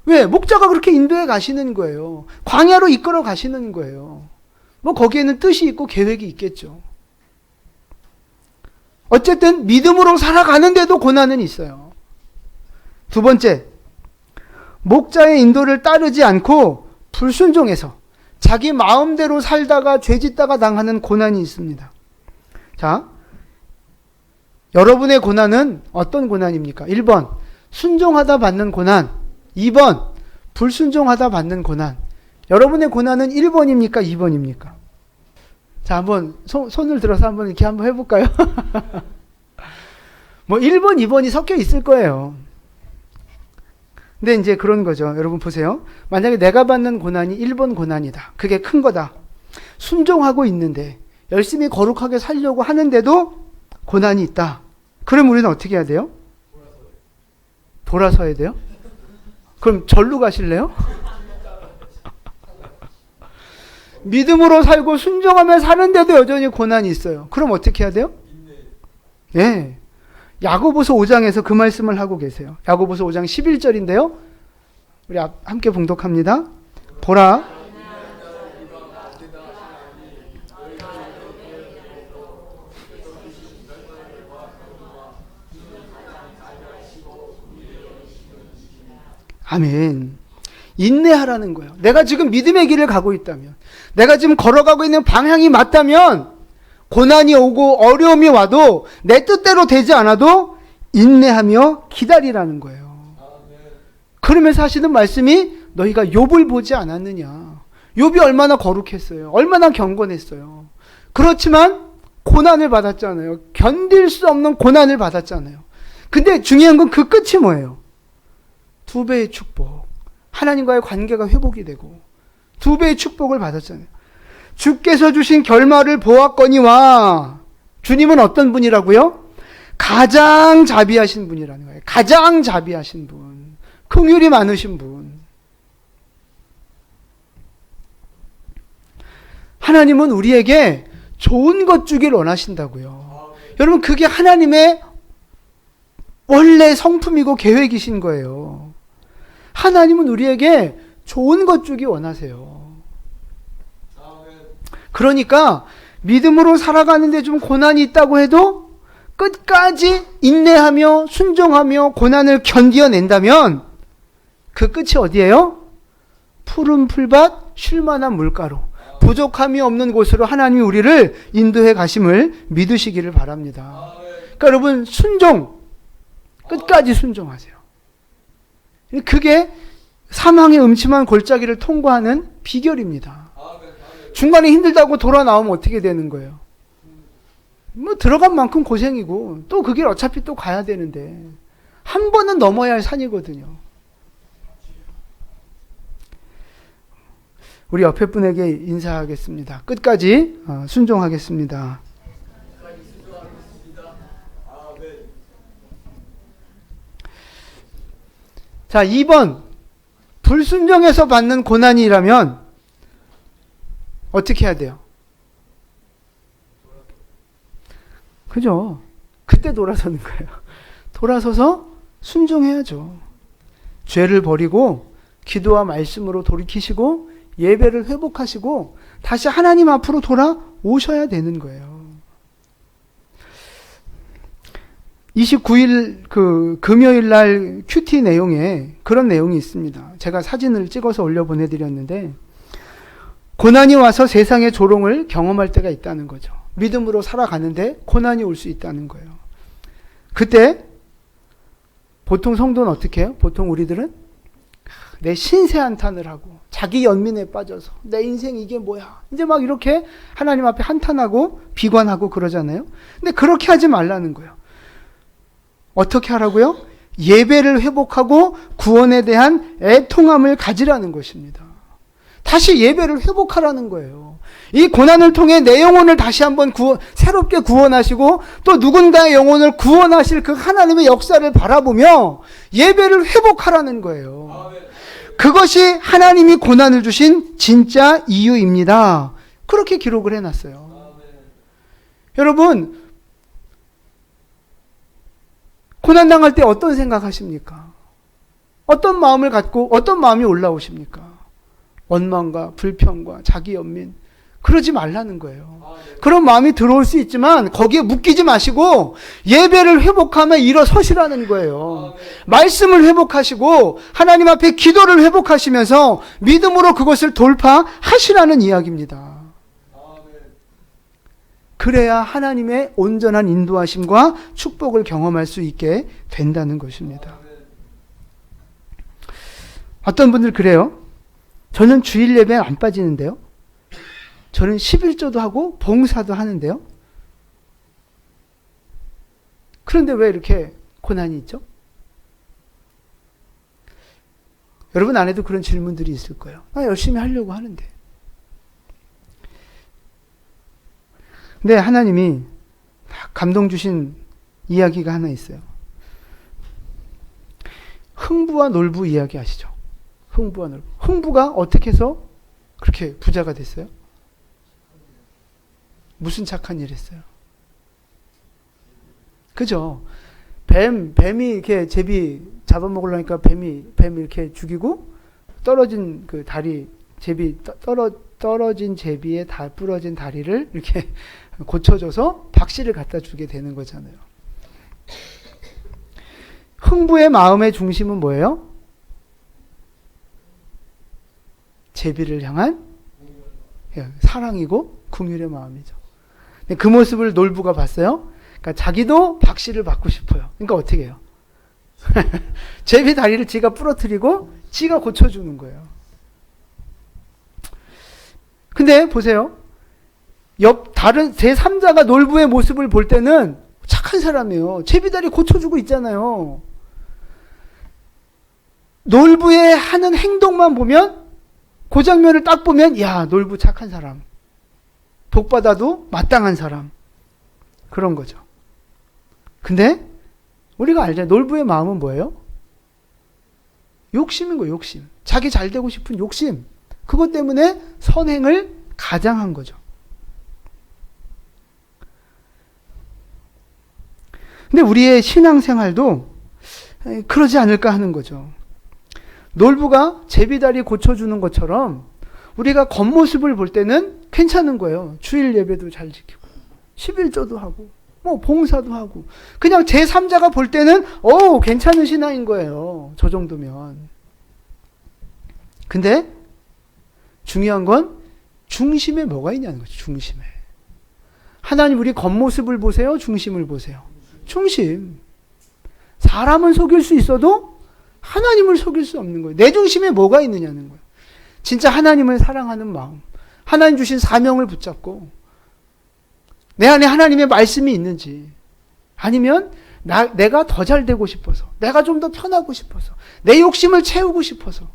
왜? 목자가 그렇게 인도해 가시는 거예요. 광야로 이끌어 가시는 거예요. 뭐 거기에는 뜻이 있고 계획이 있겠죠. 어쨌든 믿음으로 살아가는데도 고난은 있어요. 두 번째, 목자의 인도를 따르지 않고 불순종해서 자기 마음대로 살다가 죄짓다가 당하는 고난이 있습니다. 자, 여러분의 고난은 어떤 고난입니까? 1번, 순종하다 받는 고난. 2번, 불순종하다 받는 고난. 여러분의 고난은 1번입니까? 2번입니까? 자, 한번 손을 들어서 한번 이렇게 한번 해볼까요? 뭐 1번, 2번이 섞여 있을 거예요. 근데 이제 그런 거죠. 여러분 보세요. 만약에 내가 받는 고난이 1번 고난이다. 그게 큰 거다. 순종하고 있는데 열심히 거룩하게 살려고 하는데도 고난이 있다. 그럼 우리는 어떻게 해야 돼요? 돌아서야 돼요? 그럼 절로 가실래요? 믿음으로 살고 순종하며 사는데도 여전히 고난이 있어요. 그럼 어떻게 해야 돼요? 예. 야고보서 5장에서 그 말씀을 하고 계세요. 야고보서 5장 11절인데요. 우리 함께 봉독합니다. 보라, 아멘. 인내하라는 거예요. 내가 지금 믿음의 길을 가고 있다면, 내가 지금 걸어가고 있는 방향이 맞다면, 고난이 오고 어려움이 와도 내 뜻대로 되지 않아도 인내하며 기다리라는 거예요. 그러면서 하시는 말씀이 너희가 욥을 보지 않았느냐. 욥이 얼마나 거룩했어요. 얼마나 경건했어요. 그렇지만 고난을 받았잖아요. 견딜 수 없는 고난을 받았잖아요. 근데 중요한 건 그 끝이 뭐예요? 2배의 축복. 하나님과의 관계가 회복이 되고 2배의 축복을 받았잖아요. 주께서 주신 결말을 보았거니와, 주님은 어떤 분이라고요? 가장 자비하신 분이라는 거예요. 가장 자비하신 분. 긍휼이 많으신 분. 하나님은 우리에게 좋은 것 주길 원하신다고요. 여러분, 그게 하나님의 원래 성품이고 계획이신 거예요. 하나님은 우리에게 좋은 것 주기 원하세요. 그러니까 믿음으로 살아가는데 좀 고난이 있다고 해도 끝까지 인내하며 순종하며 고난을 견뎌낸다면 그 끝이 어디예요? 푸른 풀밭, 쉴만한 물가로, 부족함이 없는 곳으로 하나님이 우리를 인도해 가심을 믿으시기를 바랍니다. 그러니까 여러분, 순종, 끝까지 순종하세요. 그게 사망의 음침한 골짜기를 통과하는 비결입니다. 중간에 힘들다고 돌아 나오면 어떻게 되는 거예요? 뭐 들어간 만큼 고생이고 또 그 길 어차피 또 가야 되는데 한 번은 넘어야 할 산이거든요. 우리 옆에 분에게 인사하겠습니다. 끝까지 순종하겠습니다. 자, 2번. 불순종해서 받는 고난이라면 어떻게 해야 돼요? 그죠? 그때 돌아서는 거예요. 돌아서서 순종해야죠. 죄를 버리고 기도와 말씀으로 돌이키시고 예배를 회복하시고 다시 하나님 앞으로 돌아오셔야 되는 거예요. 29일 금요일 날 큐티 내용에 그런 내용이 있습니다. 제가 사진을 찍어서 올려 보내드렸는데, 고난이 와서 세상의 조롱을 경험할 때가 있다는 거죠. 믿음으로 살아가는데 고난이 올 수 있다는 거예요. 그때 보통 성도는 어떻게 해요? 보통 우리들은 내 신세 한탄을 하고 자기 연민에 빠져서 내 인생 이게 뭐야, 이제 막 이렇게 하나님 앞에 한탄하고 비관하고 그러잖아요. 근데 그렇게 하지 말라는 거예요. 어떻게 하라고요? 예배를 회복하고 구원에 대한 애통함을 가지라는 것입니다. 다시 예배를 회복하라는 거예요. 이 고난을 통해 내 영혼을 다시 한번 새롭게 구원하시고 또 누군가의 영혼을 구원하실 그 하나님의 역사를 바라보며 예배를 회복하라는 거예요. 그것이 하나님이 고난을 주신 진짜 이유입니다. 그렇게 기록을 해놨어요. 여러분, 고난당할 때 어떤 생각하십니까? 어떤 마음을 갖고 어떤 마음이 올라오십니까? 원망과 불평과 자기 연민. 그러지 말라는 거예요. 그런 마음이 들어올 수 있지만 거기에 묶이지 마시고 예배를 회복하며 일어서시라는 거예요. 말씀을 회복하시고 하나님 앞에 기도를 회복하시면서 믿음으로 그것을 돌파하시라는 이야기입니다. 그래야 하나님의 온전한 인도하심과 축복을 경험할 수 있게 된다는 것입니다. 어떤 분들 그래요? 저는 주일 예배에 안 빠지는데요. 저는 11조도 하고 봉사도 하는데요. 그런데 왜 이렇게 고난이 있죠? 여러분 안에도 그런 질문들이 있을 거예요. 나 열심히 하려고 하는데. 근데 하나님이 감동 주신 이야기가 하나 있어요. 흥부와 놀부 이야기 아시죠? 흥부와 놀부. 흥부가 어떻게 해서 그렇게 부자가 됐어요? 무슨 착한 일 했어요? 그죠? 뱀이 이렇게 제비 잡아먹으려니까 뱀이 이렇게 죽이고 떨어진 그 다리, 떨어진 제비에 부러진 다리를 이렇게 고쳐줘서 박씨를 갖다 주게 되는 거잖아요. 흥부의 마음의 중심은 뭐예요? 제비를 향한 사랑이고 긍휼의 마음이죠. 그 모습을 놀부가 봤어요. 그러니까 자기도 박씨를 받고 싶어요. 그러니까 어떻게 해요? 제비 다리를 지가 부러뜨리고 지가 고쳐주는 거예요. 근데 보세요. 옆 다른 제3자가 놀부의 모습을 볼 때는 착한 사람이에요. 제비 다리 고쳐주고 있잖아요. 놀부의 하는 행동만 보면, 그 장면을 딱 보면, 야, 놀부 착한 사람. 복받아도 마땅한 사람. 그런 거죠. 근데 우리가 알잖아요. 놀부의 마음은 뭐예요? 욕심인 거예요. 욕심. 자기 잘 되고 싶은 욕심. 그것 때문에 선행을 가장한 거죠. 근데 우리의 신앙생활도 그러지 않을까 하는 거죠. 놀부가 제비다리 고쳐주는 것처럼 우리가 겉모습을 볼 때는 괜찮은 거예요. 주일 예배도 잘 지키고 11조도 하고 뭐 봉사도 하고 그냥 제3자가 볼 때는 괜찮은 신앙인 거예요. 저 정도면. 근데 중요한 건 중심에 뭐가 있냐는 거죠. 중심에. 하나님 우리 겉모습을 보세요? 중심을 보세요? 중심. 사람은 속일 수 있어도 하나님을 속일 수 없는 거예요. 내 중심에 뭐가 있느냐는 거예요. 진짜 하나님을 사랑하는 마음. 하나님 주신 사명을 붙잡고 내 안에 하나님의 말씀이 있는지, 아니면 내가 더 잘 되고 싶어서, 내가 좀 더 편하고 싶어서, 내 욕심을 채우고 싶어서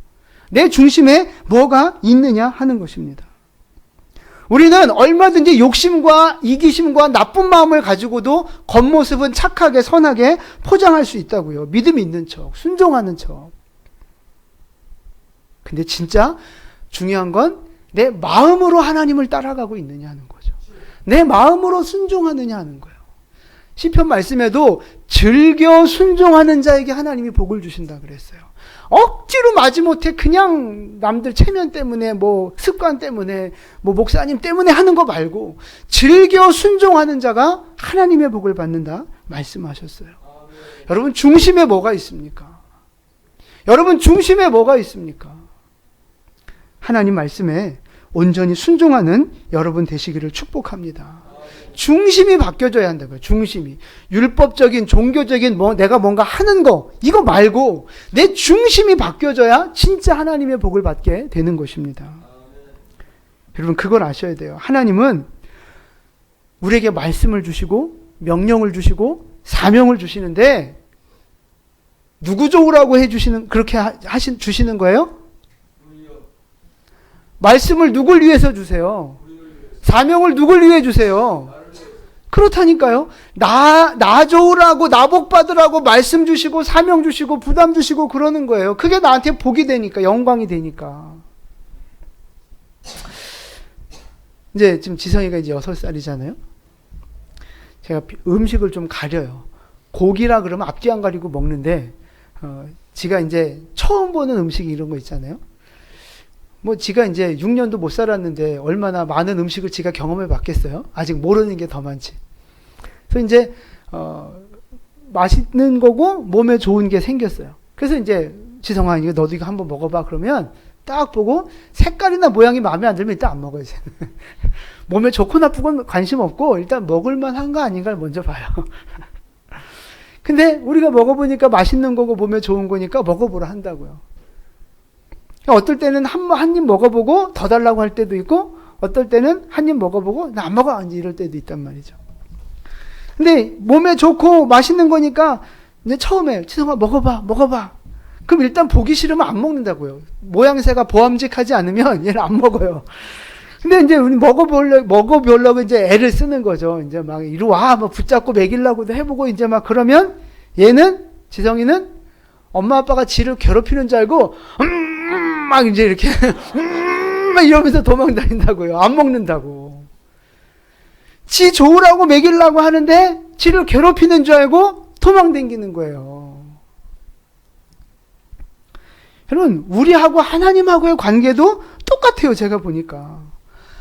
내 중심에 뭐가 있느냐 하는 것입니다. 우리는 얼마든지 욕심과 이기심과 나쁜 마음을 가지고도 겉모습은 착하게 선하게 포장할 수 있다고요. 믿음이 있는 척, 순종하는 척. 근데 진짜 중요한 건 내 마음으로 하나님을 따라가고 있느냐 하는 거죠. 내 마음으로 순종하느냐 하는 거예요. 시편 말씀에도 즐겨 순종하는 자에게 하나님이 복을 주신다 그랬어요. 억지로 마지못해 그냥 남들 체면 때문에 뭐 습관 때문에 뭐 목사님 때문에 하는 거 말고 즐겨 순종하는 자가 하나님의 복을 받는다 말씀하셨어요. 여러분 중심에 뭐가 있습니까? 여러분 중심에 뭐가 있습니까? 하나님 말씀에 온전히 순종하는 여러분 되시기를 축복합니다. 중심이 바뀌어져야 한다고요. 중심이. 율법적인 종교적인 내가 뭔가 하는 거 이거 말고 내 중심이 바뀌어져야 진짜 하나님의 복을 받게 되는 것입니다. 여러분 그걸 아셔야 돼요. 하나님은 우리에게 말씀을 주시고 명령을 주시고 사명을 주시는데 누구 좋으라고 해주시는 그렇게 주시는 거예요? 말씀을 누굴 위해서 주세요? 사명을 누굴 위해 주세요? 그렇다니까요. 나 좋으라고, 나 복 받으라고 말씀 주시고, 사명 주시고, 부담 주시고 그러는 거예요. 그게 나한테 복이 되니까, 영광이 되니까. 이제 지금 지성이가 이제 6살이잖아요. 제가 음식을 좀 가려요. 고기라 그러면 앞뒤 안 가리고 먹는데, 지가 이제 처음 보는 음식 이런 거 있잖아요. 뭐 지가 이제 6년도 못 살았는데 얼마나 많은 음식을 지가 경험해 봤겠어요? 아직 모르는 게 더 많지. 그래서 이제 맛있는 거고 몸에 좋은 게 생겼어요. 그래서 이제 지성아 이거 너도 이거 한번 먹어봐 그러면 딱 보고 색깔이나 모양이 마음에 안 들면 일단 안 먹어요. 몸에 좋고 나쁘건 관심 없고 일단 먹을만 한 거 아닌가를 먼저 봐요. 근데 우리가 먹어보니까 맛있는 거고 몸에 좋은 거니까 먹어보라 한다고요. 어떨 때는 한 입 먹어보고 더 달라고 할 때도 있고 어떨 때는 한 입 먹어보고 나 안 먹어 이럴 때도 있단 말이죠. 근데 몸에 좋고 맛있는 거니까 이제 처음에 지성아 먹어봐. 그럼 일단 보기 싫으면 안 먹는다고요. 모양새가 보암직하지 않으면 얘는 안 먹어요. 근데 이제 우리 먹어보려고 이제 애를 쓰는 거죠. 이제 막 이리 와, 뭐 붙잡고 먹이려고도 해보고 이제 막 그러면 얘는 지성이는 엄마 아빠가 지를 괴롭히는 줄 알고 막 이제 이렇게 막 이러면서 도망 다닌다고요. 안 먹는다고. 지 좋으라고 먹이려고 하는데 지를 괴롭히는 줄 알고 도망 다니는 거예요. 여러분 우리하고 하나님하고의 관계도 똑같아요. 제가 보니까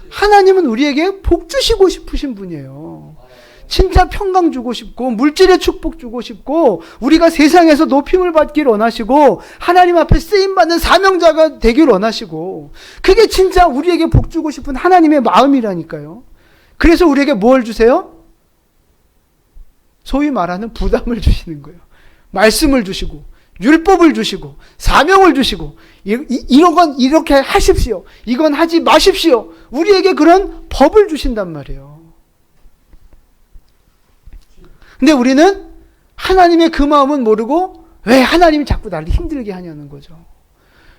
하나님은 우리에게 복 주시고 싶으신 분이에요. 진짜 평강 주고 싶고 물질의 축복 주고 싶고 우리가 세상에서 높임을 받길 원하시고 하나님 앞에 쓰임받는 사명자가 되길 원하시고 그게 진짜 우리에게 복 주고 싶은 하나님의 마음이라니까요. 그래서 우리에게 뭘 주세요? 소위 말하는 부담을 주시는 거예요. 말씀을 주시고 율법을 주시고 사명을 주시고 이런 건 이렇게 하십시오. 이건 하지 마십시오. 우리에게 그런 법을 주신단 말이에요. 근데 우리는 하나님의 그 마음은 모르고 왜 하나님이 자꾸 나를 힘들게 하냐는 거죠.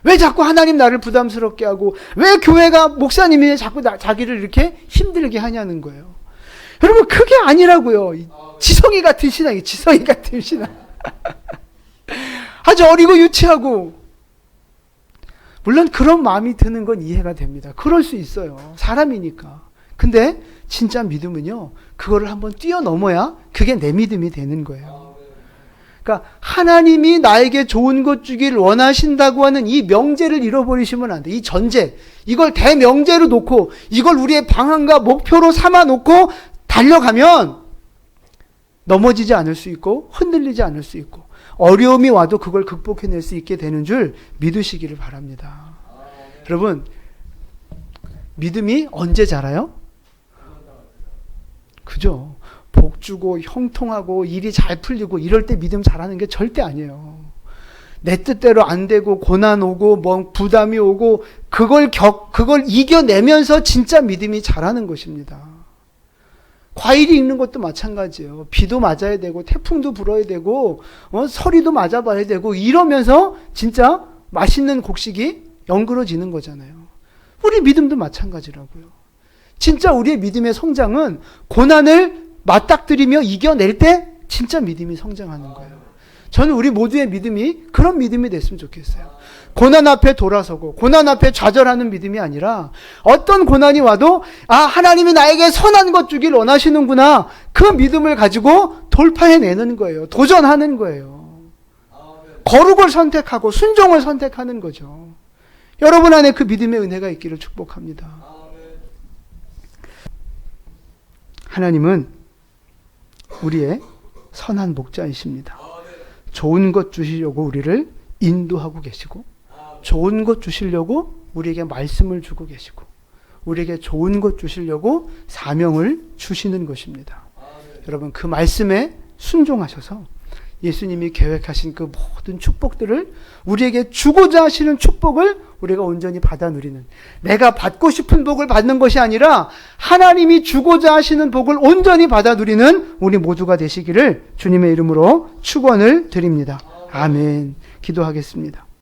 왜 자꾸 하나님 나를 부담스럽게 하고 왜 교회가 목사님이 자꾸 자기를 이렇게 힘들게 하냐는 거예요. 여러분 그게 아니라고요. 지성이 같은 신앙이 지성이 같은 신앙. 아주 어리고 유치하고 물론 그런 마음이 드는 건 이해가 됩니다. 그럴 수 있어요. 사람이니까. 근데 진짜 믿음은요. 그거를 한번 뛰어넘어야 그게 내 믿음이 되는 거예요. 그러니까 하나님이 나에게 좋은 것 주기를 원하신다고 하는 이 명제를 잃어버리시면 안 돼. 이 전제. 이걸 대명제로 놓고 이걸 우리의 방향과 목표로 삼아 놓고 달려가면 넘어지지 않을 수 있고 흔들리지 않을 수 있고 어려움이 와도 그걸 극복해낼 수 있게 되는 줄 믿으시기를 바랍니다. 여러분 믿음이 언제 자라요? 그죠? 복 주고 형통하고 일이 잘 풀리고 이럴 때 믿음 자라는 게 절대 아니에요. 내 뜻대로 안 되고 고난 오고 뭐 부담이 오고 그걸 이겨내면서 진짜 믿음이 자라는 것입니다. 과일이 익는 것도 마찬가지예요. 비도 맞아야 되고 태풍도 불어야 되고 서리도 맞아봐야 되고 이러면서 진짜 맛있는 곡식이 연그러지는 거잖아요. 우리 믿음도 마찬가지라고요. 진짜 우리의 믿음의 성장은 고난을 맞닥뜨리며 이겨낼 때 진짜 믿음이 성장하는 거예요. 저는 우리 모두의 믿음이 그런 믿음이 됐으면 좋겠어요. 고난 앞에 돌아서고 고난 앞에 좌절하는 믿음이 아니라 어떤 고난이 와도 하나님이 나에게 선한 것 주길 원하시는구나. 그 믿음을 가지고 돌파해내는 거예요. 도전하는 거예요. 거룩을 선택하고 순종을 선택하는 거죠. 여러분 안에 그 믿음의 은혜가 있기를 축복합니다. 하나님은 우리의 선한 목자이십니다. 좋은 것 주시려고 우리를 인도하고 계시고 좋은 것 주시려고 우리에게 말씀을 주고 계시고 우리에게 좋은 것 주시려고 사명을 주시는 것입니다. 여러분 그 말씀에 순종하셔서 예수님이 계획하신 그 모든 축복들을 우리에게 주고자 하시는 축복을 우리가 온전히 받아 누리는 내가 받고 싶은 복을 받는 것이 아니라 하나님이 주고자 하시는 복을 온전히 받아 누리는 우리 모두가 되시기를 주님의 이름으로 축원을 드립니다. 아멘. 기도하겠습니다.